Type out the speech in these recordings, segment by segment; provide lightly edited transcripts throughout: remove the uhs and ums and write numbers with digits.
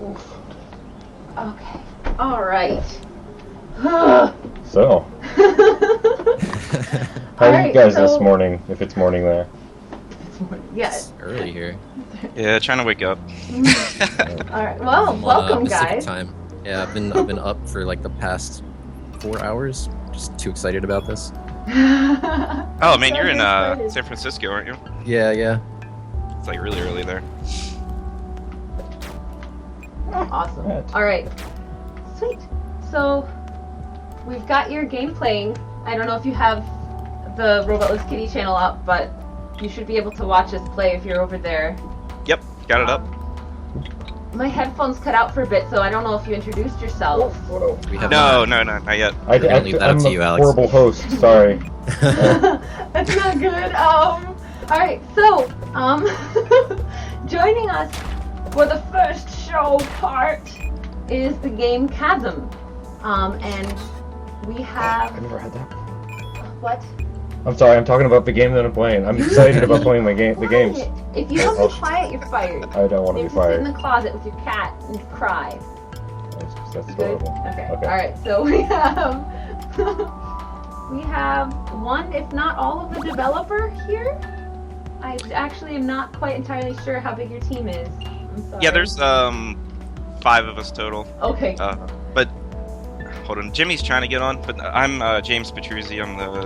Oof. Okay. All right. So, how are you guys this morning, if it's morning there? Yes. It's early here. Yeah, trying to wake up. All right. Well, welcome, Pacific guys. time. Yeah, I've been up for like the past 4 hours. Just too excited about this. Oh man, you're in San Francisco, aren't you? Yeah. It's like really early there. Awesome. Right. All right. Sweet. So, we've got your game playing. I don't know if you have the Robotless Kitty channel up, but you should be able to watch us play if you're over there. Yep, got it up. My headphones cut out for a bit, so I don't know if you introduced yourself. We have No, not yet. I'm leave that up to you, Alex. horrible host, sorry. That's not good. Alright, so, joining us for the first show part is the game Chasm. And we have... I've never had that. What? I'm sorry, I'm talking about the game that I'm playing. I'm excited about playing the games. If you don't be quiet, you're fired. I don't want to be Sit in fired. the closet with your cat and cry. That's Good? horrible. Okay. Okay. Alright, so we have... we have one, if not all of the developer here. I actually am not quite entirely sure how big your team is. I'm sorry. Yeah, there's 5 of us total. Okay. But hold on, Jimmy's trying to get on, but I'm James Petruzzi. I'm the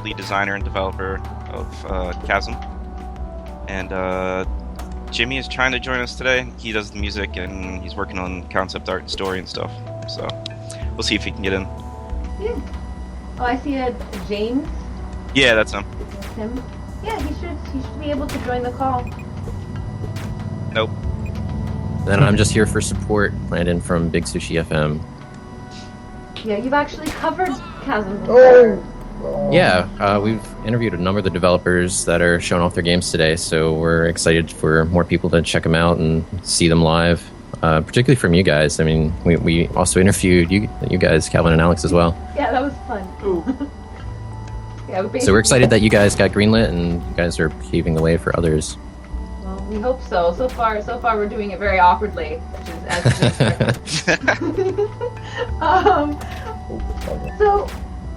lead designer and developer of Chasm, and Jimmy is trying to join us today. He does the music and he's working on concept art and story and stuff. So we'll see if he can get in. Yeah. Oh, I see a James. Yeah, that's him. That's him. Yeah, he should be able to join the call. Nope. Then I'm just here for support, Landon from Big Sushi FM. Yeah, you've actually covered Chasm before. Yeah, we've interviewed a number of the developers that are showing off their games today, so we're excited for more people to check them out and see them live, particularly from you guys. I mean, we also interviewed you guys, Calvin and Alex, as well. Yeah, that was fun. Yeah, So we're excited that you guys got greenlit and you guys are paving the way for others. Well, we hope so. So far we're doing it very awkwardly, which is as So,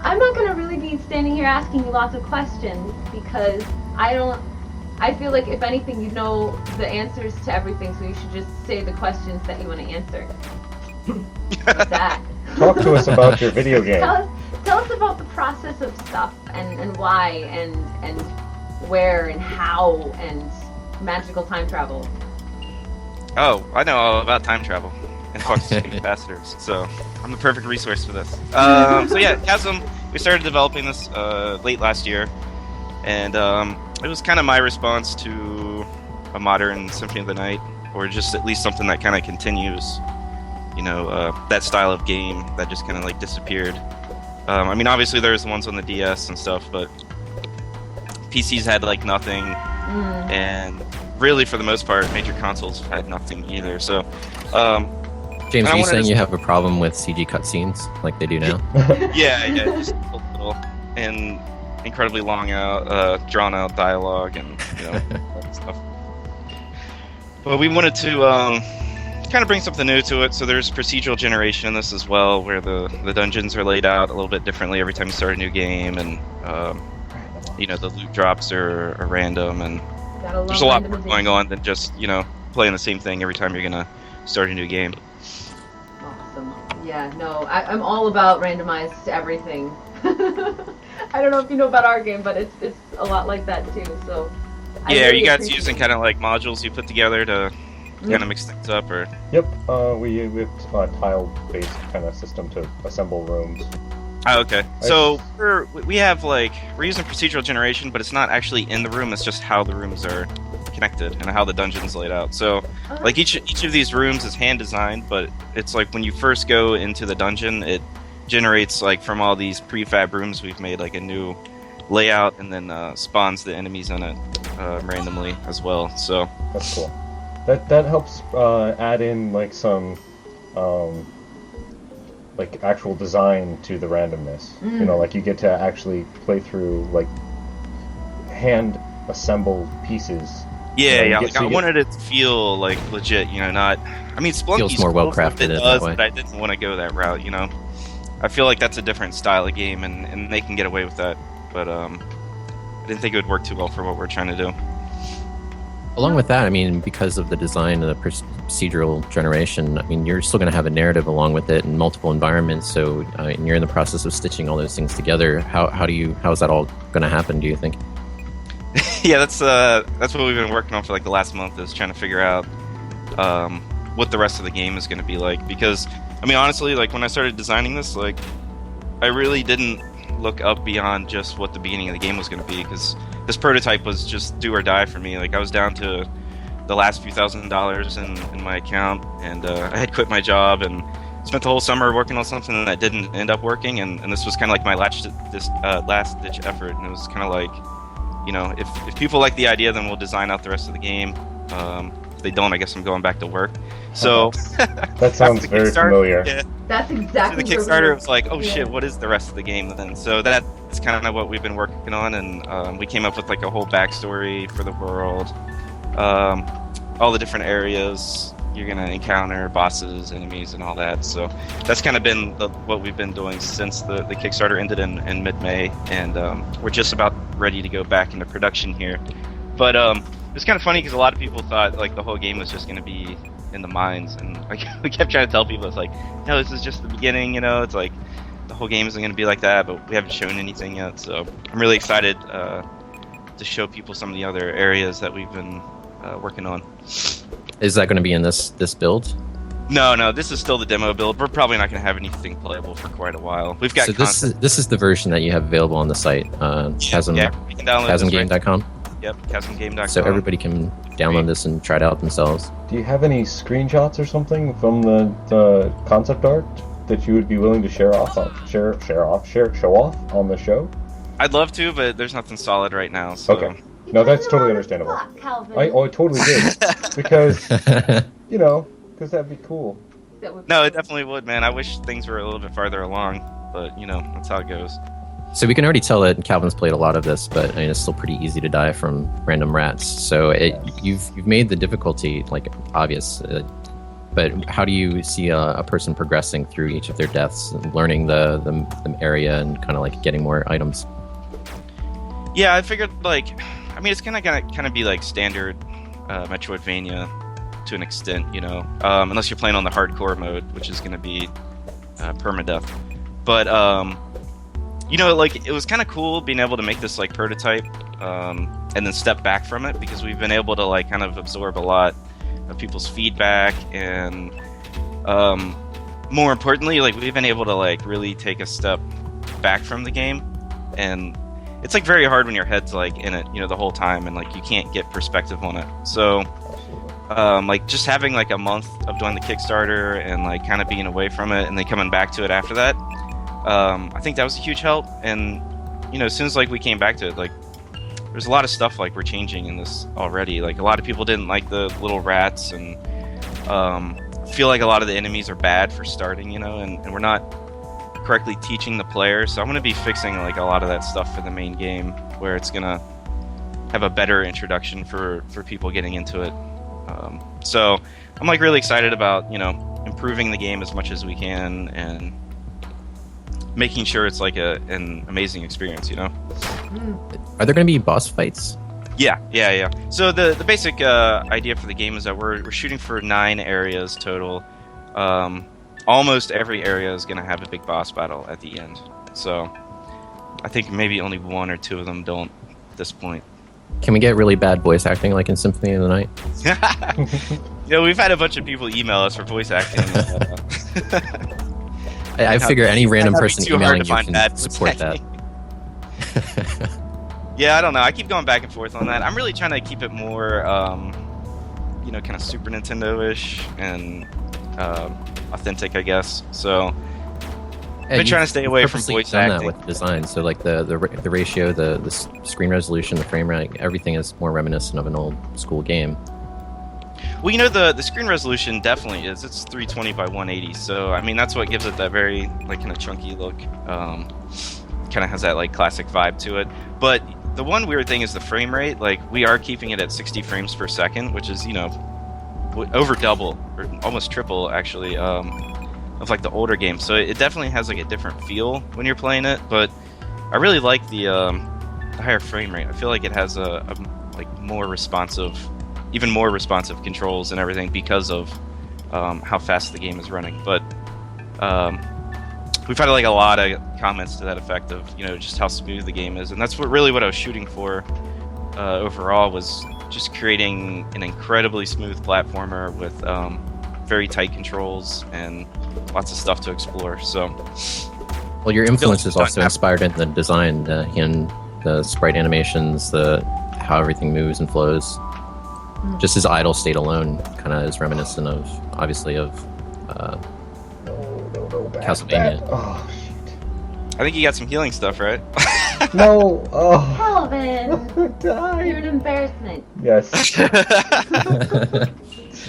I'm not going to really be standing here asking you lots of questions because I feel like if anything you know the answers to everything, so you should just say the questions that you want to answer. Like that. Talk to us about your video game. Tell us about the process of stuff and why and where and how and magical time travel. Oh, I know all about time travel and Fox's ambassadors, so I'm the perfect resource for this. So yeah, Chasm, we started developing this late last year, and it was kind of my response to a modern Symphony of the Night, or just at least something that kind of continues, that style of game that just kind of like disappeared. I mean, obviously there's the ones on the DS and stuff, but PCs had like nothing, and really for the most part, major consoles had nothing either. So, James, are you saying you have a problem with CG cutscenes like they do now? yeah, just a little, and incredibly drawn out dialogue and all that stuff. But we wanted to kind of bring something new to it. So there's procedural generation in this as well, where the dungeons are laid out a little bit differently every time you start a new game, and the loot drops are random, and there's a lot more going on than just playing the same thing every time you're gonna start a new game. Awesome. Yeah, no, I'm all about randomized everything. I don't know if you know about our game, but it's a lot like that too. So. Yeah, are you guys using kind of like modules you put together to kind of mix things up, or? Yep, we have a tile-based kind of system to assemble rooms. Oh, okay. So we're using procedural generation, but it's not actually in the room. It's just how the rooms are connected and how the dungeon's laid out. So, like each of these rooms is hand designed, but it's like when you first go into the dungeon, it generates like from all these prefab rooms we've made like a new layout, and then spawns the enemies in it randomly as well. So that's cool. That helps add in like some like actual design to the randomness. Like you get to actually play through like hand assembled pieces Yeah, you yeah. get- Like, so I you get- wanted it to feel like legit, you know, not. I mean, Splunky's Feels more cool, well-crafted it in that does, way. but I didn't want to go that route, you know. I feel like that's a different style of game, and they can get away with that. But I didn't think it would work too well for what we're trying to do. Along with that, I mean, because of the design of the procedural generation, I mean, you're still going to have a narrative along with it in multiple environments. So, and you're in the process of stitching all those things together. How is that all going to happen? Do you think? Yeah, that's what we've been working on for like the last month, is trying to figure out what the rest of the game is going to be like. Because I mean, honestly, like when I started designing this, like I really didn't look up beyond just what the beginning of the game was going to be, because this prototype was just do or die for me. Like I was down to the last few $1,000s in my account, and I had quit my job and spent the whole summer working on something that didn't end up working, and this was kind of like my last ditch effort. And it was kind of like, you know, if people like the idea, then we'll design out the rest of the game. If they don't, I guess I'm going back to work. So That sounds very familiar. Yeah. That's So exactly the where Kickstarter was like, oh yeah. shit, what is the rest of the game then? So that's kind of what we've been working on, and we came up with like a whole backstory for the world, all the different areas you're gonna encounter, bosses, enemies, and all that. So that's kind of been what we've been doing since the Kickstarter ended in mid-May, and we're just about ready to go back into production here. But it's kind of funny because a lot of people thought like the whole game was just gonna be in the mines, and like we kept trying to tell people, it's like, no, this is just the beginning, you know. It's like the whole game isn't going to be like that, but we haven't shown anything yet. So I'm really excited to show people some of the other areas that we've been working on. Is that going to be in this build? No, this is still the demo build. We're probably not going to have anything playable for quite a while. We've got So this is the version that you have available on the site, Chasm, yeah, we can download this, right? ChasmGame.com. Yep, ChasmGame.com. So everybody can download this and try it out themselves. Do you have any screenshots or something from the concept art that you would be willing to show off on the show? I'd love to, but there's nothing solid right now. So. Okay. No, that's totally understandable. Calvin. I totally did. Because, you know, because that'd be cool. That would be No, it cool. definitely would, man. I wish things were a little bit farther along, but you know, that's how it goes. So we can already tell that Calvin's played a lot of this, but I mean, it's still pretty easy to die from random rats. So you've made the difficulty like obvious. But how do you see a person progressing through each of their deaths, and learning the area, and kind of like getting more items? Yeah, I figured like, I mean, it's gonna kind of be like standard Metroidvania to an extent, you know, unless you're playing on the hardcore mode, which is gonna be permadeath. But you know, like it was kind of cool being able to make this like prototype and then step back from it, because we've been able to like kind of absorb a lot of people's feedback, and more importantly, like we've been able to like really take a step back from the game. And it's like very hard when your head's like in it, you know, the whole time, and like you can't get perspective on it. So like just having like a month of doing the Kickstarter and like kind of being away from it and then coming back to it after that, I think that was a huge help. And you know, as soon as like we came back to it, like there's a lot of stuff like we're changing in this already. Like a lot of people didn't like the little rats, and feel like a lot of the enemies are bad for starting, you know, and we're not correctly teaching the player. So I'm going to be fixing like a lot of that stuff for the main game, where it's going to have a better introduction for people getting into it. So I'm like really excited about, you know, improving the game as much as we can and making sure it's like an amazing experience, you know. Are there going to be boss fights? Yeah. So the basic idea for the game is that we're shooting for 9 areas total. Almost every area is going to have a big boss battle at the end. So I think maybe only 1 or 2 of them don't at this point. Can we get really bad voice acting like in Symphony of the Night? You know, we've had a bunch of people email us for voice acting. I figure any random That'd be person too hard emailing to you find can bad support that. voice Yeah, I don't know. I keep going back and forth on that. I'm really trying to keep it more, you know, kind of Super Nintendo-ish and authentic, I guess. So I've been trying to stay away from voice done acting. that with the design. So like the ratio, the screen resolution, the frame rate, everything is more reminiscent of an old school game. Well, you know, the screen resolution definitely is. It's 320 by 180. So I mean, that's what gives it that very like kind of chunky look. Kind of has that like classic vibe to it. But the one weird thing is the frame rate. Like, we are keeping it at 60 frames per second, which is, over double or almost triple actually of like the older games. So it definitely has like a different feel when you're playing it. But I really like the higher frame rate. I feel like it has a like more responsive, even more responsive controls and everything because of how fast the game is running. But we've had like a lot of comments to that effect of just how smooth the game is, and that's what I was shooting for overall, was just creating an incredibly smooth platformer with very tight controls and lots of stuff to explore. So, well, your influence is also inspired in the design, in the sprite animations, how everything moves and flows. Just his idle state alone kind of is reminiscent of, obviously, of Castlevania. Oh, shit. I think you got some healing stuff, right? No. Oh. Calvin, Die. you're an embarrassment. Yes.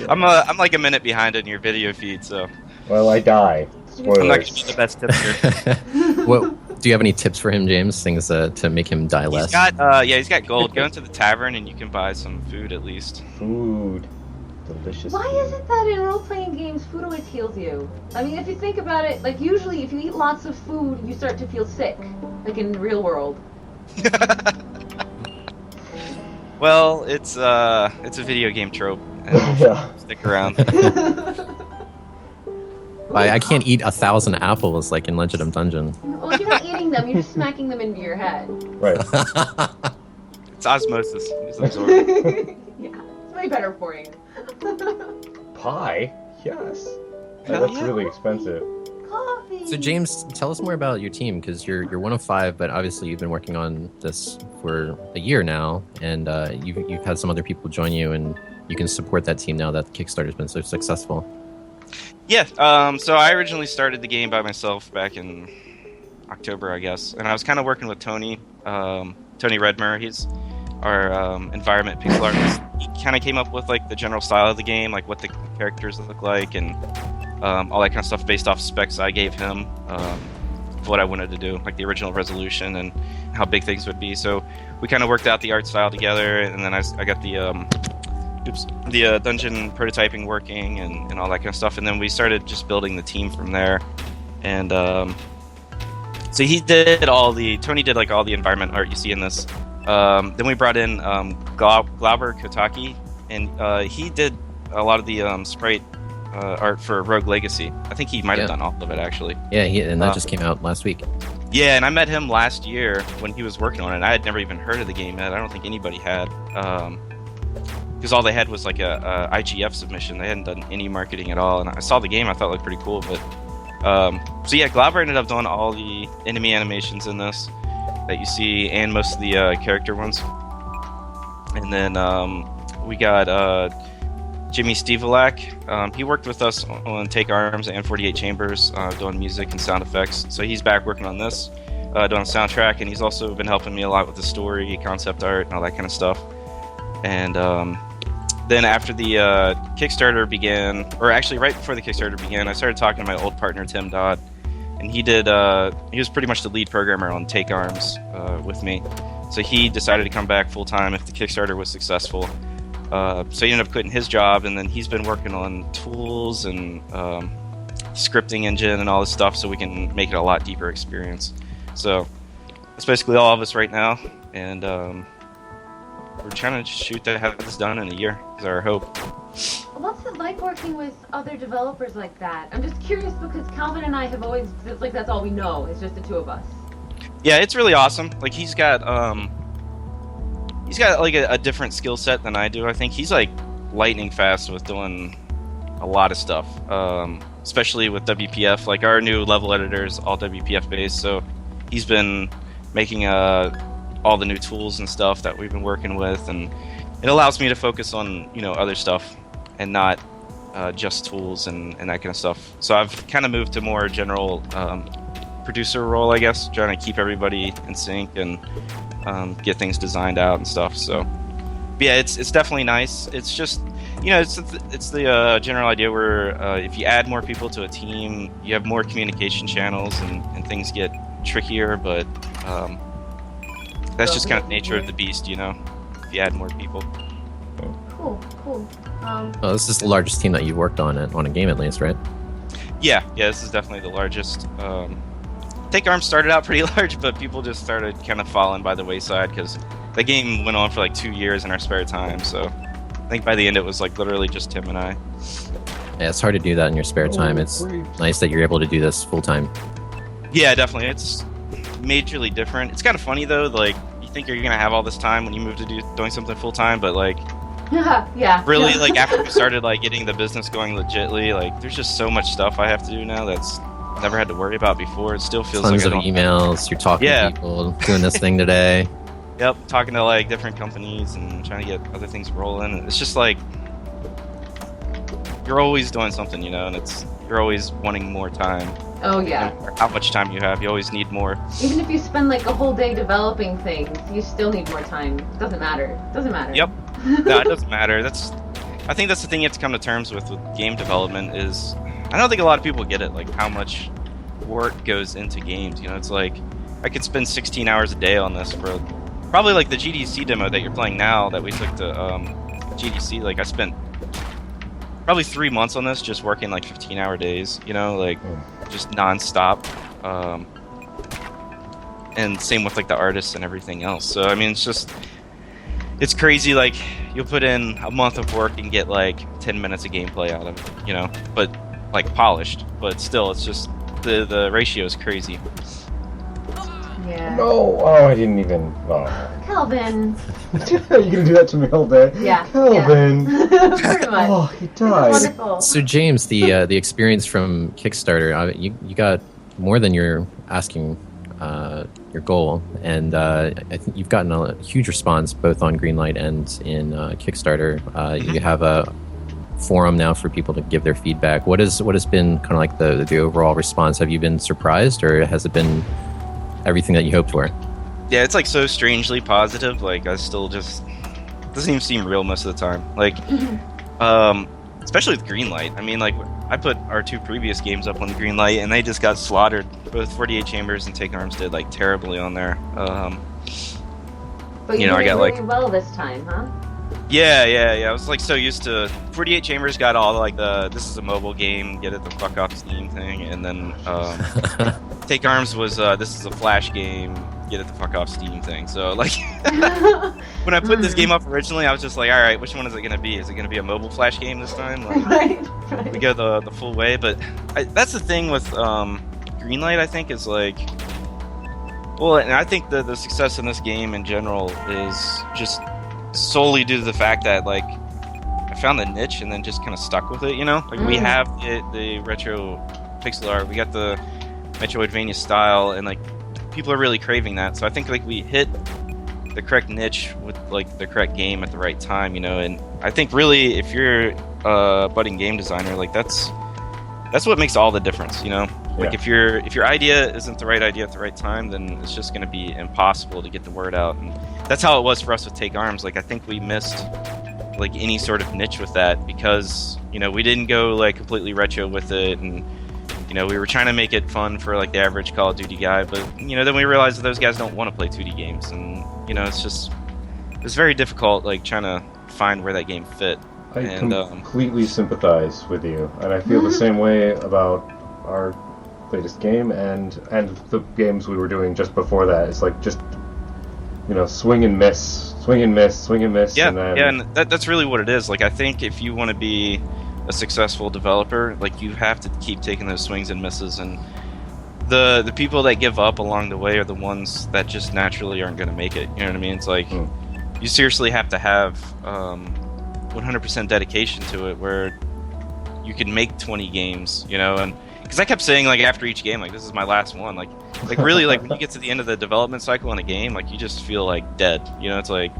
I'm like a minute behind in your video feed, so Well, I die. I'm not gonna Spoilers. be the best tipster. Do you have any tips for him, James? Things to make him die less? He's got gold. Go into the tavern and you can buy some food at least. Food. Delicious. Why is it that in role-playing games, food always heals you? I mean, if you think about it, like, usually if you eat lots of food, you start to feel sick, like in the real world. Well, it's a video game trope. And Yeah. stick around. I can't eat 1,000 apples like in Legend of Dungeon. Well, you're not eating them, you're just smacking them into your head. Right. It's osmosis. It's absorbed. Yeah, it's way better for you. Pie? Yes. Hell That's yeah. really expensive. Coffee! So, James, tell us more about your team, because you're one of 5, but obviously you've been working on this for a year now, and you've had some other people join you, and you can support that team now that the Kickstarter's been so successful. Yeah, so I originally started the game by myself back in October, I guess, and I was kind of working with Tony Redmer. He's our environment pixel artist. He kind of came up with like the general style of the game, like what the characters look like, and all that kind of stuff based off specs I gave him of what I wanted to do, like the original resolution and how big things would be. So we kind of worked out the art style together, and then I got the dungeon prototyping working and all that kind of stuff, and then we started just building the team from there. And so Tony did like all the environment art you see in this. Then we brought in Glauber Kotaki, and he did a lot of the sprite art for Rogue Legacy. I think he might have done all of it, actually. Yeah, and that just came out last week. Yeah, and I met him last year when he was working on it. I had never even heard of the game yet. I don't think anybody had. Because all they had was like a IGF submission. They hadn't done any marketing at all. And I saw the game, I thought it looked pretty cool. But so yeah, Glauber ended up doing all the enemy animations in this that you see, and most of the character ones. And then we got Jimmy Stevelak. He worked with us on Take Arms and 48 Chambers, doing music and sound effects. So he's back working on this, doing a soundtrack, and he's also been helping me a lot with the story, concept art, and all that kind of stuff. And then after the Kickstarter began, or actually right before the Kickstarter began, I started talking to my old partner Tim Dodd, and he was pretty much the lead programmer on Take Arms with me. So he decided to come back full time if the Kickstarter was successful. So he ended up quitting his job, and then he's been working on tools and scripting engine and all this stuff, so we can make it a lot deeper experience. So that's basically all of us right now, and we're trying to shoot to have this done in a year is our hope. What's it like working with other developers like that? I'm just curious because Calvin and I have always, it's like that's all we know. It's just the two of us. Yeah, it's really awesome. Like he's got like a different skill set than I do. I think he's like lightning fast with doing a lot of stuff, especially with WPF. Like our new level editor is all WPF based, so he's been making all the new tools and stuff that we've been working with, and it allows me to focus on other stuff and not just tools and that kind of stuff. So I've kind of moved to more general producer role, I guess, trying to keep everybody in sync and get things designed out and stuff. So yeah, it's definitely nice. It's just it's the general idea where if you add more people to a team, you have more communication channels and things get trickier, but that's just kind of nature of the beast, you know. If you add more people. Cool. Oh, this is the largest team that you've worked on a game at least, right? Yeah, this is definitely the largest. Take Arms started out pretty large, but people just started kind of falling by the wayside because the game went on for like 2 years in our spare time. So I think by the end it was like literally just Tim and I. Yeah, it's hard to do that in your spare time. It's nice that you're able to do this full time. Yeah, definitely. It's majorly different. It's kind of funny though. Like you think you're gonna have all this time when you move to doing something full time, but like. Yeah. Really, like after we started like getting the business going legitly, like there's just so much stuff I have to do now that's never had to worry about before. It still feels Tons like of emails. You're talking to people, doing this thing today. Yep, talking to like different companies and trying to get other things rolling. It's just like you're always doing something, you know, and you're always wanting more time. Oh yeah. No matter how much time you have, you always need more. Even if you spend like a whole day developing things, you still need more time. Doesn't matter. Yep. No, it doesn't matter. I think that's the thing you have to come to terms with game development is I don't think a lot of people get it, like how much work goes into games. You know, it's like I could spend 16 hours a day on this for probably like the GDC demo that you're playing now that we took to GDC. Like I spent probably 3 months on this, just working like 15-hour days. You know, like just nonstop. And same with like the artists and everything else. So I mean, it's crazy, like, you'll put in a month of work and get, like, 10 minutes of gameplay out of it, you know? But, like, polished. But still, it's just, the ratio is crazy. Yeah. No! Oh, I didn't even... Oh. Calvin. You're gonna do that to me all day? Yeah. Calvin! Yeah. Pretty much. Oh, he died. Wonderful. So James, the experience from Kickstarter, you got more than you're asking your goal, and I think you've gotten a huge response both on Greenlight and in Kickstarter. You have a forum now for people to give their feedback. What has been kind of like the overall response? Have you been surprised, or has it been everything that you hoped for? Yeah, it's like so strangely positive. Like I still just doesn't even seem real most of the time. Like, especially with Greenlight. I mean, like I put our 2 previous games up on the Greenlight, and they just got slaughtered. Both 48 Chambers and Take Arms did like terribly on there. But you know, I got really like well this time, huh? Yeah. I was like so used to 48 Chambers got all like this is a mobile game, get it the fuck off Steam thing, and then Take Arms was this is a Flash game, get it the fuck off Steam thing. So like when I put this game up originally, I was just like, all right, which one is it gonna be? Is it gonna be a mobile Flash game this time? Like, right. We go the full way, but that's the thing with Greenlight. I think is like, well, and I think the success in this game in general is just solely due to the fact that like I found the niche and then just kind of stuck with it. You know, like we have the retro pixel art, we got the Metroidvania style, and like people are really craving that. So I think like we hit the correct niche with like the correct game at the right time, you know. And I think really if you're a budding game designer, like that's what makes all the difference, you know. Like if your idea isn't the right idea at the right time, then it's just going to be impossible to get the word out. And that's how it was for us with Take Arms. Like I think we missed like any sort of niche with that because, you know, we didn't go like completely retro with it, and you know, we were trying to make it fun for like the average Call of Duty guy, but you know, then we realized that those guys don't want to play 2D games, and you know, it's very difficult like trying to find where that game fit. I completely sympathize with you, and I feel the same way about our latest game and the games we were doing just before that. It's like just, you know, swing and miss. Yeah, and then... and that's really what it is. Like I think if you want to be a successful developer, like you have to keep taking those swings and misses, and the people that give up along the way are the ones that just naturally aren't going to make it. You know what I mean? It's like you seriously have to have 100% dedication to it, where you can make 20 games, you know. And because I kept saying like after each game, like this is my last one, like really, like when you get to the end of the development cycle in a game, like you just feel like dead, you know. It's like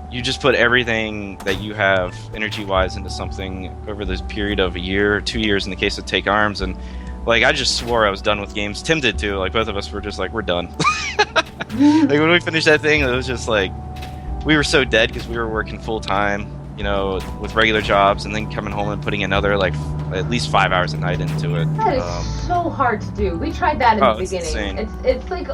you just put everything that you have energy wise into something over this period of a year or 2 years in the case of Take Arms, and like I just swore I was done with games. Tim did too. Like both of us were just like, we're done. Like when we finished that thing, it was just like we were so dead because we were working full time, you know, with regular jobs, and then coming home and putting another like at least 5 hours a night into it. That is so hard to do. We tried that in the beginning. Insane. It's like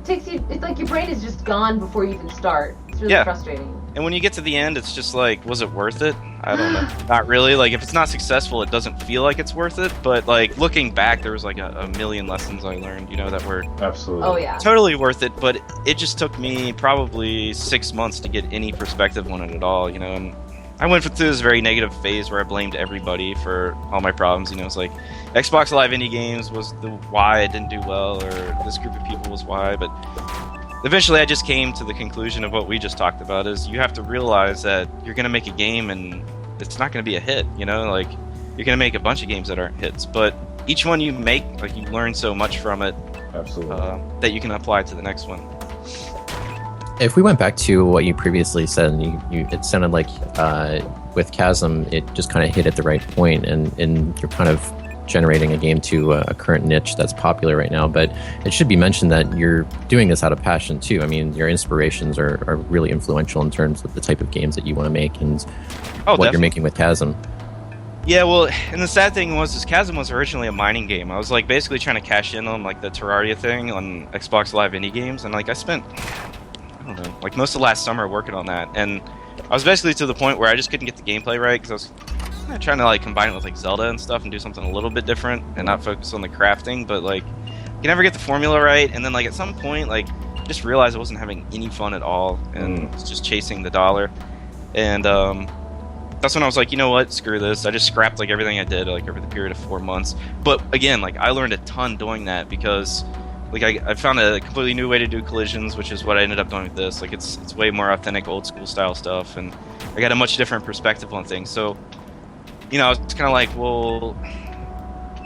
takes you. It's like your brain is just gone before you even start. It's really Yeah. frustrating. And when you get to the end, it's just like, was it worth it? I don't know. Not really. Like, if it's not successful, it doesn't feel like it's worth it. But, like, looking back, there was, like, a million lessons I learned, you know, that were Absolutely. Oh yeah. totally worth it. But it just took me probably 6 months to get any perspective on it at all, you know. And I went through this very negative phase where I blamed everybody for all my problems. You know, it's like Xbox Live Indie Games was the why it didn't do well, or this group of people was why. But eventually I just came to the conclusion of what we just talked about, is you have to realize that you're going to make a game and it's not going to be a hit, you know? Like, you're going to make a bunch of games that aren't hits, but each one you make, like, you learn so much from it Absolutely. that you can apply to the next one. If we went back to what you previously said, it sounded like with Chasm, it just kind of hit at the right point, and you're kind of generating a game to a current niche that's popular right now. But it should be mentioned that you're doing this out of passion too. I mean, your inspirations are really influential in terms of the type of games that you want to make and what Definitely. you're making with Chasm. Yeah, well, and the sad thing was, Chasm was originally a mining game. I was, like, basically trying to cash in on, like, the Terraria thing on Xbox Live Indie Games, and, like, I spent, I don't know, like, most of last summer working on that, and I was basically to the point where I just couldn't get the gameplay right, because I was trying to, like, combine it with, like, Zelda and stuff and do something a little bit different and not focus on the crafting, but, like, you never get the formula right, and then, like, at some point, like, I just realized I wasn't having any fun at all, and was just chasing the dollar, and that's when I was like, you know what, screw this. I just scrapped, like, everything I did, like, over the period of 4 months. But again, like, I learned a ton doing that, because, like, I found a completely new way to do collisions, which is what I ended up doing with this. Like, it's way more authentic, old school style stuff, and I got a much different perspective on things. So, you know, I was kind of like, well,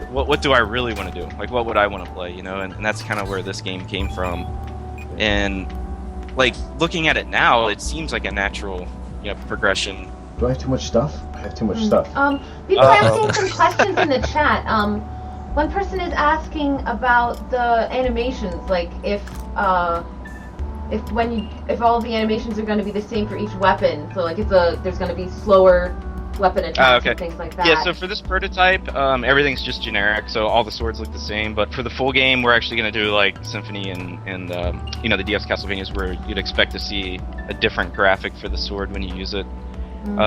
what do I really want to do? Like, what would I want to play, you know? And that's kind of where this game came from. And, like, looking at it now, it seems like a natural, you know, progression. Do I have too much stuff? I have too much stuff. People are asking some questions in the chat. One person is asking about the animations, like if all the animations are going to be the same for each weapon. So like there's going to be slower weapon attacks and things like that. Yeah, so for this prototype, everything's just generic, so all the swords look the same. But for the full game, we're actually going to do like Symphony and you know, the DS Castlevanias, where you'd expect to see a different graphic for the sword when you use it. We're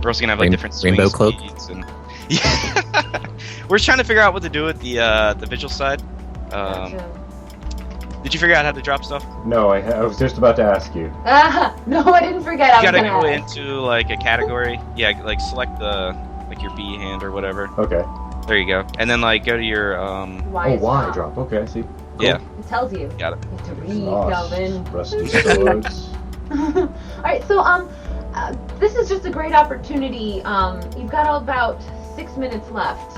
also gonna have like different swing rainbow cloak. speeds and yeah. We're trying to figure out what to do with the visual side. Gotcha. Did you figure out how to drop stuff? No, I was just about to ask you. No, I didn't forget. You I was gotta gonna go ask. into like a category. Yeah, like select the like your B hand or whatever. Okay. There you go. And then like go to your Why Y drop. Okay, I see. yeah. It tells you. Got it. You have to read, Nice. Calvin. Rusty swords. Alright, so this is just a great opportunity. You've got about 6 minutes left.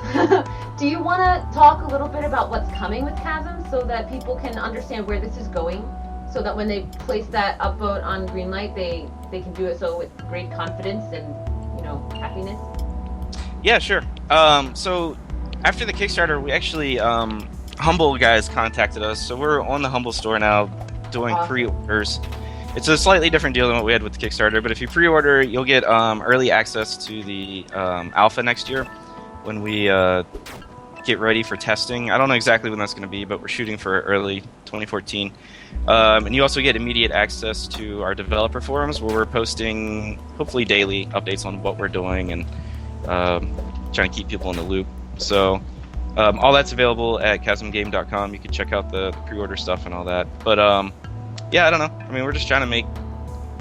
Do you want to talk a little bit about what's coming with Chasm so that people can understand where this is going? So that when they place that upvote on Greenlight, they can do it so with great confidence and, you know, happiness? Yeah, sure. So after the Kickstarter, we actually Humble guys contacted us, so we're on the Humble store now doing Awesome. pre-orders. It's a slightly different deal than what we had with the Kickstarter, but if you pre-order, you'll get early access to the alpha next year when we get ready for testing. I don't know exactly when that's going to be, but we're shooting for early 2014. And you also get immediate access to our developer forums, where we're posting, hopefully daily, updates on what we're doing and trying to keep people in the loop. So all that's available at chasmgame.com. You can check out the pre-order stuff and all that. But yeah, I don't know. I mean, we're just trying to make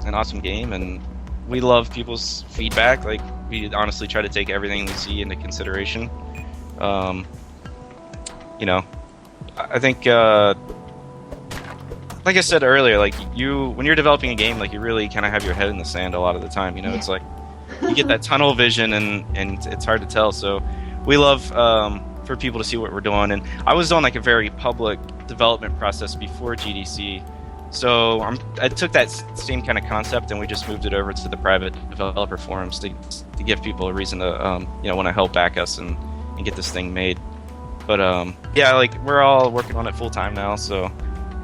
an awesome game, and we love people's feedback. Like, we honestly try to take everything we see into consideration. You know, I think, like I said earlier, like, when you're developing a game, like, you really kind of have your head in the sand a lot of the time. You know, it's like you get that tunnel vision, and it's hard to tell. So we love for people to see what we're doing. And I was doing like a very public development process before GDC. So I took that same kind of concept, and we just moved it over to the private developer forums to give people a reason to you know, want to help back us and get this thing made. But yeah, like, we're all working on it full time now. So,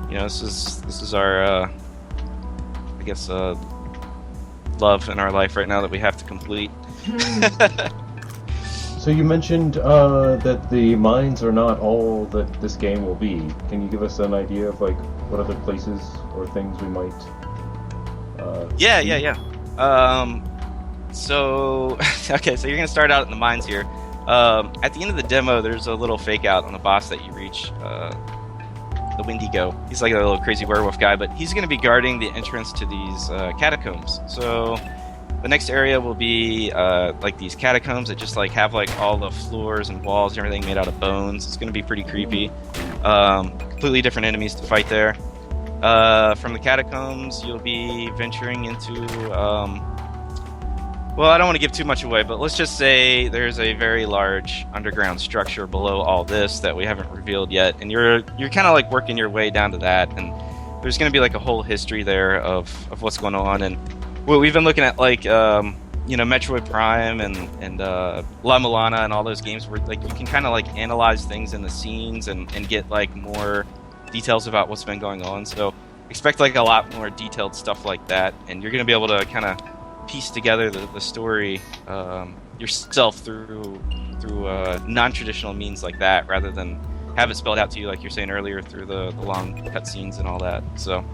you know, this is our I guess love in our life right now that we have to complete. So you mentioned that the mines are not all that this game will be. Can you give us an idea of like what other places or things we might? Yeah. So okay, so you're gonna start out in the mines here. At the end of the demo, there's a little fake out on the boss that you reach. The Wendigo. He's like a little crazy werewolf guy, but he's going to be guarding the entrance to these catacombs. So the next area will be like these catacombs that just like have like all the floors and walls and everything made out of bones. It's going to be pretty creepy. Completely different enemies to fight there. From the catacombs, you'll be venturing into well, I don't want to give too much away, but let's just say there's a very large underground structure below all this that we haven't revealed yet, and you're kind of like working your way down to that, and there's going to be like a whole history there of what's going on, and well, we've been looking at like Metroid Prime and La Mulana and all those games where like you can kind of like analyze things in the scenes and get like more details about what's been going on. So expect like a lot more detailed stuff like that, and you're going to be able to kind of piece together the story yourself through non-traditional means like that, rather than have it spelled out to you like you're saying earlier through the long cutscenes and all that. So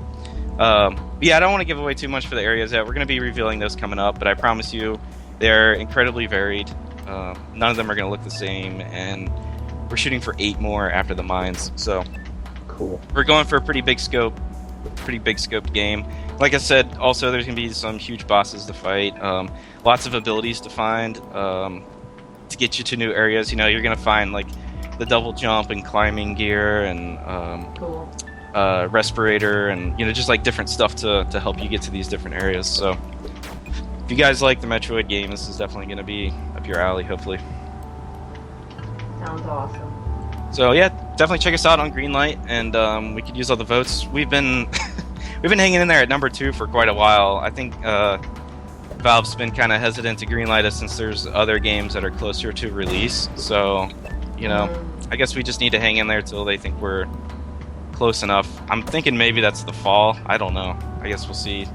yeah, I don't want to give away too much for the areas yet. We're going to be revealing those coming up, but I promise you they're incredibly varied. None of them are going to look the same, and we're shooting for 8 more after the mines. So cool. We're going for a pretty big scope game. Like I said, also there's going to be some huge bosses to fight, lots of abilities to find to get you to new areas. You know, you're going to find like the double jump and climbing gear and Cool. respirator and just like different stuff to help you get to these different areas. So if you guys like the Metroid game, this is definitely going to be up your alley, hopefully. Sounds awesome. So yeah, definitely check us out on Greenlight, and we could use all the votes. We've been hanging in there at number 2 for quite a while. I think Valve's been kind of hesitant to greenlight us since there's other games that are closer to release. So, I guess we just need to hang in there till they think we're close enough. I'm thinking maybe that's the fall. I don't know. I guess we'll see.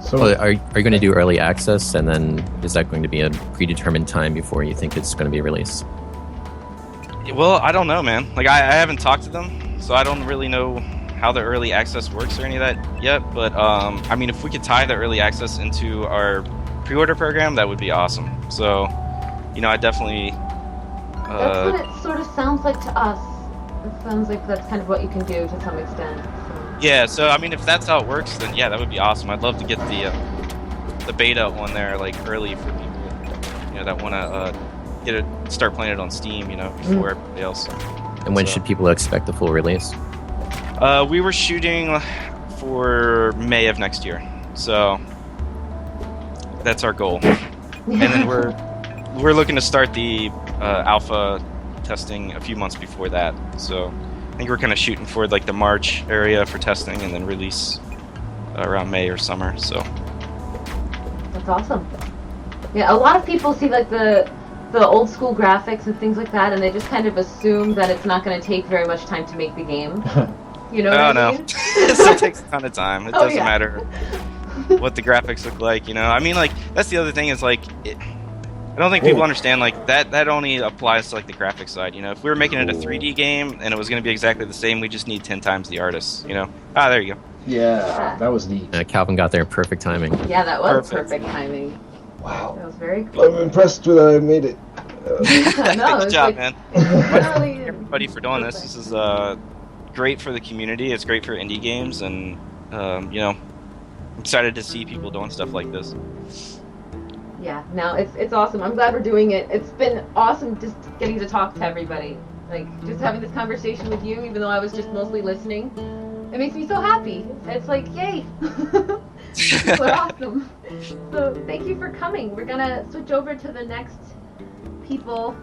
So Well, are you going to do early access, and then is that going to be a predetermined time before you think it's going to be released? Well, I don't know, man. Like, I haven't talked to them, so I don't really know how the early access works or any of that yet. But, I mean, if we could tie the early access into our pre-order program, that would be awesome. So, I definitely... That's what it sort of sounds like to us. It sounds like that's kind of what you can do to some extent. So. Yeah, so, I mean, if that's how it works, then yeah, that would be awesome. I'd love to get the beta one there, like, early for people, that want to start playing it on Steam, before everybody else. And when should people expect the full release? We were shooting for May of next year, so that's our goal. And then we're looking to start the alpha testing a few months before that. So I think we're kind of shooting for like the March area for testing, and then release around May or summer. So That's awesome. Yeah, a lot of people see like the old school graphics and things like that, and they just kind of assume that it's not going to take very much time to make the game. You know what I mean? It still takes a ton of time. It doesn't yeah. matter what the graphics look like, I mean, like, that's the other thing is, like, I don't think people understand, like, that only applies to, like, the graphics side, If we were making it a 3D game and it was going to be exactly the same, we just need 10 times the artists, Ah, there you go. yeah, that was neat. Calvin got there in perfect timing. Yeah, that was Perfect. timing. Wow. That was very cool. I'm impressed that I made it. No, Good it's job, like, man. literally Everybody for doing this. This is great for the community. It's great for indie games, and I'm excited to see people doing stuff like this. Yeah, no, it's awesome. I'm glad we're doing it. It's been awesome just getting to talk to everybody. Like, just having this conversation with you, even though I was just mostly listening. It makes me so happy. It's like, yay! We're awesome. So, thank you for coming. We're gonna switch over to the next people